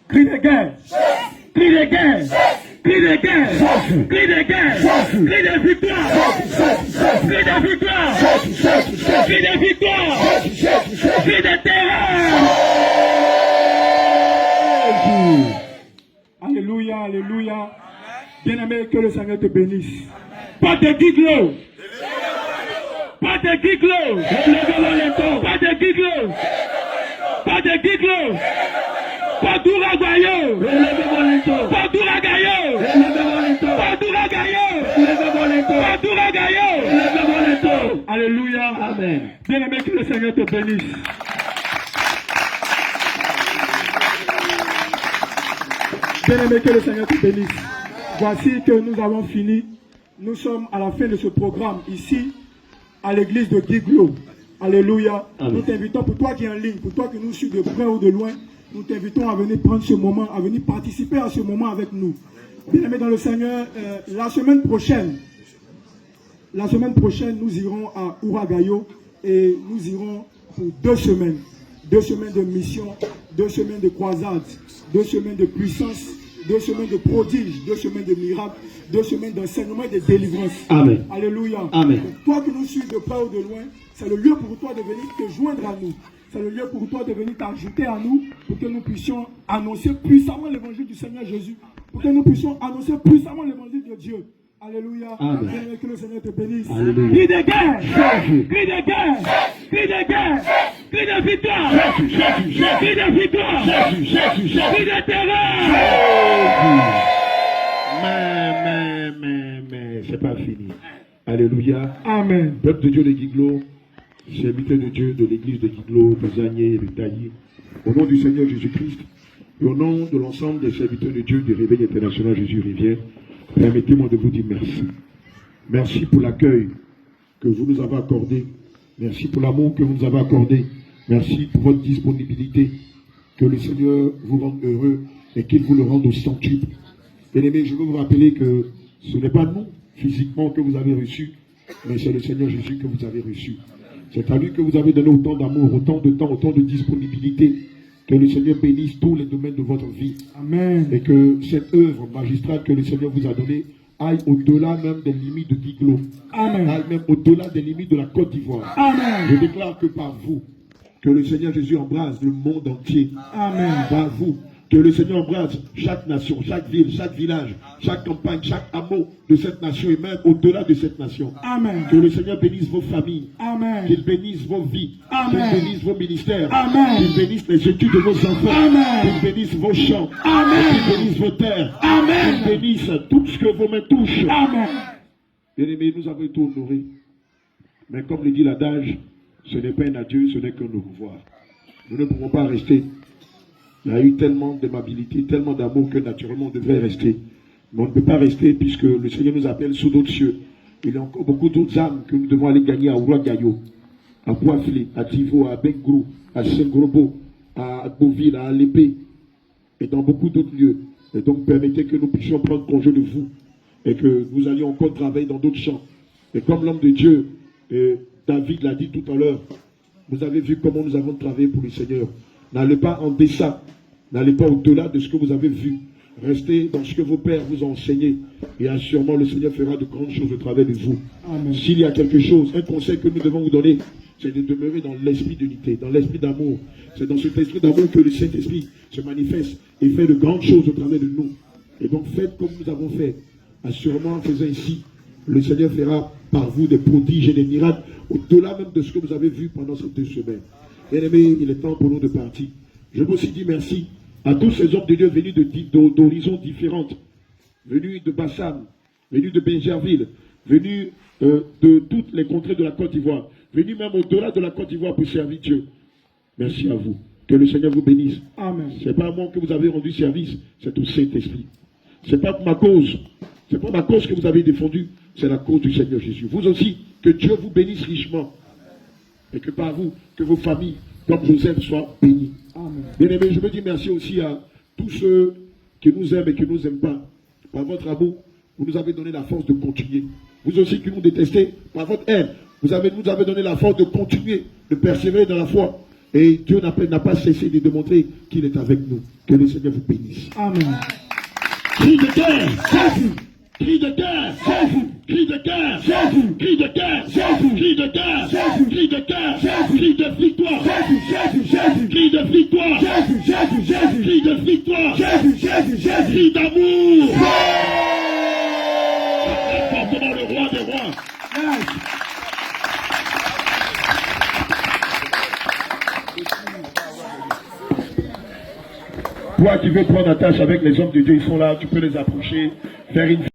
Cri de guerre. Cri de guerre. Cri de guerre. Cri de guerre. Cri de victoire. Cri de victoire. Cri de victoire. Cri de terreur. Alléluia, alléluia. Bien-aimé, que le Seigneur te bénisse. Pas de giglo. Pas de giglo. Pas de giglo. Pas de giglo. Pas d'ouragayo. Pas d'ouragayo. Pas d'ouragayo. Pas d'ouragayo. Alléluia. Amen. Bien-aimé, que le Seigneur te bénisse. Bien-aimé, que le Seigneur te bénisse. Voici que nous avons fini. Nous sommes à la fin de ce programme ici à l'église de Giglo. Alléluia. Amen. Nous t'invitons, pour toi qui es en ligne, pour toi qui nous suis de près ou de loin, nous t'invitons à venir prendre ce moment, à venir participer à ce moment avec nous. Bien-aimés dans le Seigneur, la semaine prochaine, nous irons à Ouragayo et nous irons pour 2 semaines. 2 semaines de mission, 2 semaines de croisade, 2 semaines de puissance, 2 semaines de prodiges, 2 semaines de miracles, 2 semaines d'enseignement et de délivrance. Amen. Alléluia. Amen. Donc, toi qui nous suis de près ou de loin, c'est le lieu pour toi de venir te joindre à nous. C'est le lieu pour toi de venir t'ajouter à nous pour que nous puissions annoncer puissamment l'évangile du Seigneur Jésus. Pour que nous puissions annoncer puissamment l'évangile de Dieu. Alléluia. Amen. Que le Seigneur te bénisse. Alléluia. Cri de guerre. Cri de guerre. Cri de guerre. Cri de victoire. Cri de victoire. Cri de terreur. Mais, c'est pas fini. Alléluia. Amen. Peuple de Dieu de Giglo, serviteurs de Dieu de l'église de Giglo, de Zanier et de Tailly, au nom du Seigneur Jésus-Christ et au nom de l'ensemble des serviteurs de Dieu du Réveil International Jésus Rivière, permettez-moi de vous dire merci. Merci pour l'accueil que vous nous avez accordé. Merci pour l'amour que vous nous avez accordé. Merci pour votre disponibilité. Que le Seigneur vous rende heureux et qu'il vous le rende au centuple. Bien-aimés, je veux vous rappeler que ce n'est pas nous, physiquement, que vous avez reçu, mais c'est le Seigneur Jésus que vous avez reçu. C'est à lui que vous avez donné autant d'amour, autant de temps, autant de disponibilité. Que le Seigneur bénisse tous les domaines de votre vie. Amen. Et que cette œuvre magistrale que le Seigneur vous a donnée aille au-delà même des limites de Giglo. Amen. Aille même au-delà des limites de la Côte d'Ivoire. Amen. Je déclare que par vous, que le Seigneur Jésus embrasse le monde entier. Amen. Par vous, que le Seigneur embrasse chaque nation, chaque ville, chaque village, chaque campagne, chaque hameau de cette nation et même au-delà de cette nation. Amen. Que le Seigneur bénisse vos familles. Amen. Qu'il bénisse vos vies. Amen. Qu'il bénisse vos ministères. Amen. Qu'il bénisse les études de vos enfants. Amen. Qu'il bénisse vos champs. Amen. Qu'il bénisse vos terres. Amen. Qu'il bénisse tout ce que vos mains touchent. Amen. Bien-aimés, nous avons été honorés. Mais comme le dit l'adage, ce n'est pas un adieu, ce n'est qu'un au revoir. Nous ne pouvons pas rester. Il y a eu tellement d'aimabilité, tellement d'amour que naturellement on devrait rester. Mais on ne peut pas rester puisque le Seigneur nous appelle sous d'autres cieux. Il y a encore beaucoup d'autres âmes que nous devons aller gagner à Ouragayo, à Boisflé, à Tivo, à Bengrou, à Saint-Grobo, à Beauville, à Alépé et dans beaucoup d'autres lieux. Et donc permettez que nous puissions prendre congé de vous et que nous allions encore travailler dans d'autres champs. Et comme l'homme de Dieu, David l'a dit tout à l'heure, vous avez vu comment nous avons travaillé pour le Seigneur. N'allez pas en deçà, n'allez pas au-delà de ce que vous avez vu. Restez dans ce que vos pères vous ont enseigné. Et assurément, le Seigneur fera de grandes choses au travers de vous. S'il y a quelque chose, un conseil que nous devons vous donner, c'est de demeurer dans l'esprit d'unité, dans l'esprit d'amour. C'est dans cet esprit d'amour que le Saint-Esprit se manifeste et fait de grandes choses au travers de nous. Et donc faites comme nous avons fait. Assurément, en faisant ainsi, le Seigneur fera par vous des prodiges et des miracles au-delà même de ce que vous avez vu pendant ces 2 semaines. Bien-aimés, il est temps pour nous de partir. Je vous aussi dis merci à tous ces hommes de Dieu venus d'horizons différentes, venus de Bassam, venus de Benjerville, venus de toutes les contrées de la Côte d'Ivoire, venus même au-delà de la Côte d'Ivoire pour servir Dieu. Merci à vous. Que le Seigneur vous bénisse. Amen. Ce n'est pas à moi que vous avez rendu service, c'est au Saint-Esprit. Ce n'est pas pour ma cause. Ce n'est pas ma cause que vous avez défendue, c'est la cause du Seigneur Jésus. Vous aussi, que Dieu vous bénisse richement. Et que par vous, que vos familles, comme Joseph, soient bénies. Bien-aimés, je veux dire merci aussi à tous ceux qui nous aiment et qui ne nous aiment pas. Par votre amour, vous nous avez donné la force de continuer. Vous aussi qui nous détestez, par votre haine, vous nous avez donné la force de continuer, de persévérer dans la foi. Et Dieu n'a pas cessé de démontrer qu'il est avec nous. Que le Seigneur vous bénisse. Amen. Cri de guerre, Jésus. Cri de guerre, Jésus. Cri de guerre, Jésus. Cri de guerre, Jésus. Cri de guerre, Jésus. Cri de guerre, Jésus. Cri de victoire, Jésus, Jésus, Jésus. Cri de victoire, Jésus, Jésus, Jésus. Cri de victoire, Jésus, Jésus, Jésus. Cri d'amour. Fortement le roi des rois. Toi qui veux prendre attache avec les hommes de Dieu, ils sont là, tu peux les approcher, faire une